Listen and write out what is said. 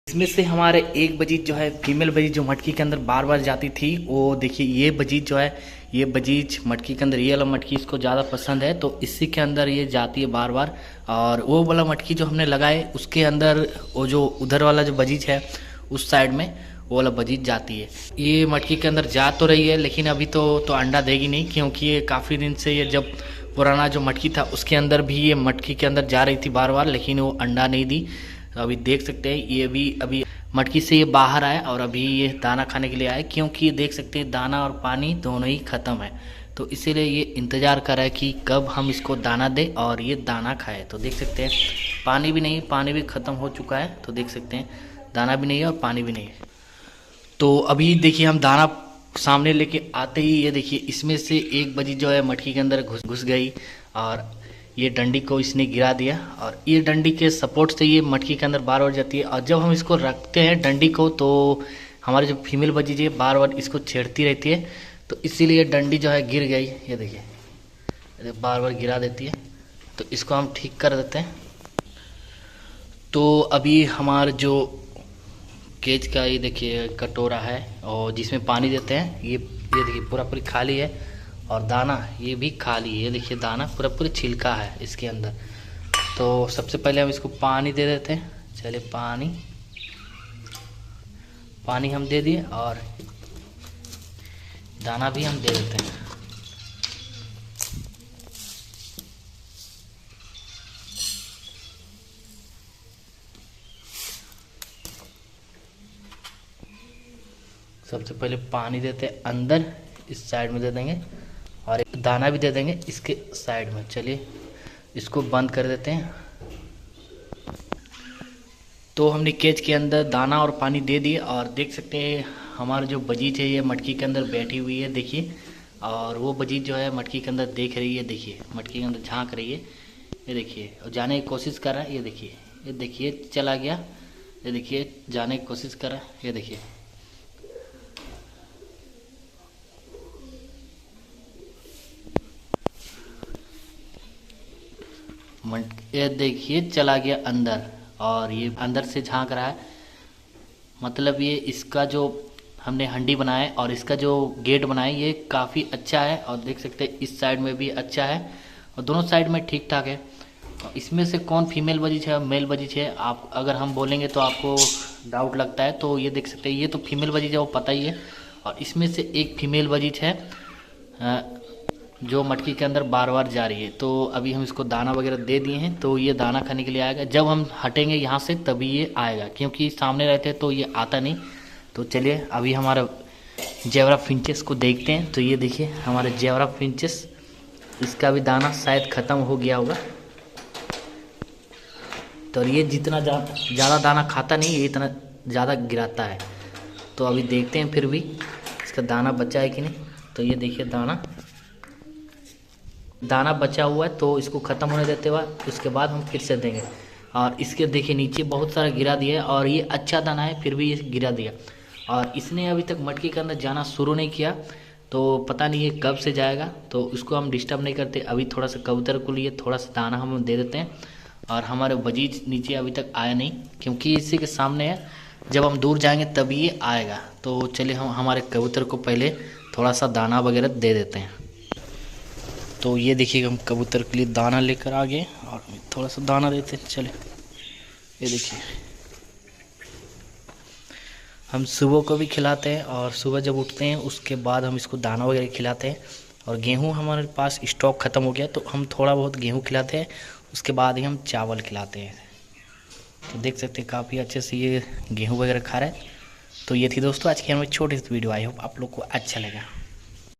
इसमें से हमारे एक बजीज जो है फीमेल बजीज जो मटकी के अंदर बार बार जाती थी, वो देखिए ये बजीज जो है, ये बजीज मटकी के अंदर, ये वाला मटकी इसको ज़्यादा पसंद है तो इसी के अंदर ये जाती है बार बार। और वो वाला मटकी जो हमने लगाए उसके अंदर वो जो उधर वाला जो बजीज है उस साइड में वो वाला बजीज जाती है। ये मटकी के अंदर जा तो रही है लेकिन अभी तो अंडा देगी नहीं, क्योंकि ये काफ़ी दिन से ये जब पुराना जो मटकी था उसके अंदर भी ये मटकी के अंदर जा रही थी बार बार, लेकिन वो अंडा नहीं दी। तो अभी देख सकते हैं ये भी अभी मटकी से ये बाहर आया और अभी ये दाना खाने के लिए आया, क्योंकि ये देख सकते हैं दाना और पानी दोनों ही ख़त्म है। तो इसीलिए ये इंतज़ार कर रहा है कि कब हम इसको दाना दें और ये दाना खाए। तो देख सकते हैं पानी भी नहीं, पानी भी ख़त्म हो चुका है। तो देख सकते हैं दाना भी नहीं है और पानी भी नहीं है। तो अभी देखिए हम दाना सामने लेके आते ही ये देखिए इसमें से एक बजी जो है मटकी के अंदर घुस गई और ये डंडी को इसने गिरा दिया। और ये डंडी के सपोर्ट से ये मटकी के अंदर बार बार जाती है। और जब हम इसको रखते हैं डंडी को तो हमारी जो फीमेल बजी है बार बार इसको छेड़ती रहती है, तो इसीलिए डंडी जो है गिर गई। ये देखिए बार बार गिरा देती है, तो इसको हम ठीक कर देते हैं। तो अभी हमारा जो केज का ये देखिए कटोरा है और जिसमें पानी देते हैं, ये देखिए पूरा पूरी खाली है। और दाना ये भी खाली है, ये देखिए दाना पूरा पूरी छिलका है इसके अंदर। तो सबसे पहले हम इसको पानी दे देते हैं। चलिए पानी हम दे दिए और दाना भी हम दे देते हैं। सबसे पहले पानी देते हैं अंदर, इस साइड में दे देंगे और एक दाना भी दे देंगे इसके साइड में। चलिए इसको बंद कर देते हैं। तो हमने केज के अंदर दाना और पानी दे दिए और देख सकते हैं हमारा जो बजीज है ये मटकी के अंदर बैठी हुई है, देखिए। और वो बजीज जो है मटकी के अंदर देख रही है, देखिए मटकी के अंदर झांक रही है, ये देखिए। और जाने की कोशिश कर रहा है, ये देखिए चला गया, ये देखिए जाने की कोशिश कर रहा है, ये देखिए। ये देखिए चला गया अंदर और ये अंदर से झांक रहा है। मतलब ये इसका जो हमने हंडी बनाया है और इसका जो गेट बनाया है ये काफ़ी अच्छा है। और देख सकते हैं इस साइड में भी अच्छा है और दोनों साइड में ठीक ठाक है। और इसमें से कौन फीमेल बजीज है और मेल बजीज है, आप अगर हम बोलेंगे तो आपको डाउट लगता है। तो ये देख सकते हैं ये तो फीमेल बजीज है, वो पता ही है। और इसमें से एक फीमेल बजीज है जो मटकी के अंदर बार बार जा रही है। तो अभी हम इसको दाना वगैरह दे दिए हैं, तो ये दाना खाने के लिए आएगा। जब हम हटेंगे यहाँ से तभी ये आएगा, क्योंकि सामने रहते हैं तो ये आता नहीं। तो चलिए अभी हमारा जेवरा फिंचेस को देखते हैं। तो ये देखिए हमारे जेवरा फिंचेस, इसका भी दाना शायद ख़त्म हो गया होगा। तो ये जितना ज़्यादा दाना खाता नहीं, ये इतना ज़्यादा गिराता है। तो अभी देखते हैं फिर भी इसका दाना बचा है कि नहीं। तो ये देखिए दाना बचा हुआ है, तो इसको ख़त्म होने देते हुए उसके बाद हम फिर से देंगे। और इसके देखिए नीचे बहुत सारा गिरा दिया है और ये अच्छा दाना है फिर भी ये गिरा दिया। और इसने अभी तक मटकी के अंदर जाना शुरू नहीं किया, तो पता नहीं ये कब से जाएगा। तो इसको हम डिस्टर्ब नहीं करते। अभी थोड़ा सा कबूतर को लिए थोड़ा सा दाना हम दे देते हैं। और हमारे बजीज नीचे अभी तक आया नहीं, क्योंकि इसी के सामने है, जब हम दूर जाएंगे तभी ये आएगा। तो चलिए हम हमारे कबूतर को पहले थोड़ा सा दाना वगैरह दे देते हैं। तो ये देखिए हम कबूतर के लिए दाना लेकर आ गए और थोड़ा सा दाना देते हैं। चले ये देखिए हम सुबह को भी खिलाते हैं और सुबह जब उठते हैं उसके बाद हम इसको दाना वगैरह खिलाते हैं। और गेहूं हमारे पास स्टॉक ख़त्म हो गया तो हम थोड़ा बहुत गेहूं खिलाते हैं, उसके बाद ही हम चावल खिलाते हैं। तो देख सकते हैं काफ़ी अच्छे से ये गेहूँ वगैरह खा रहा है। तो ये थी दोस्तों आज की हमारी छोटी सी वीडियो। आई होप आप लोग को अच्छा लगा।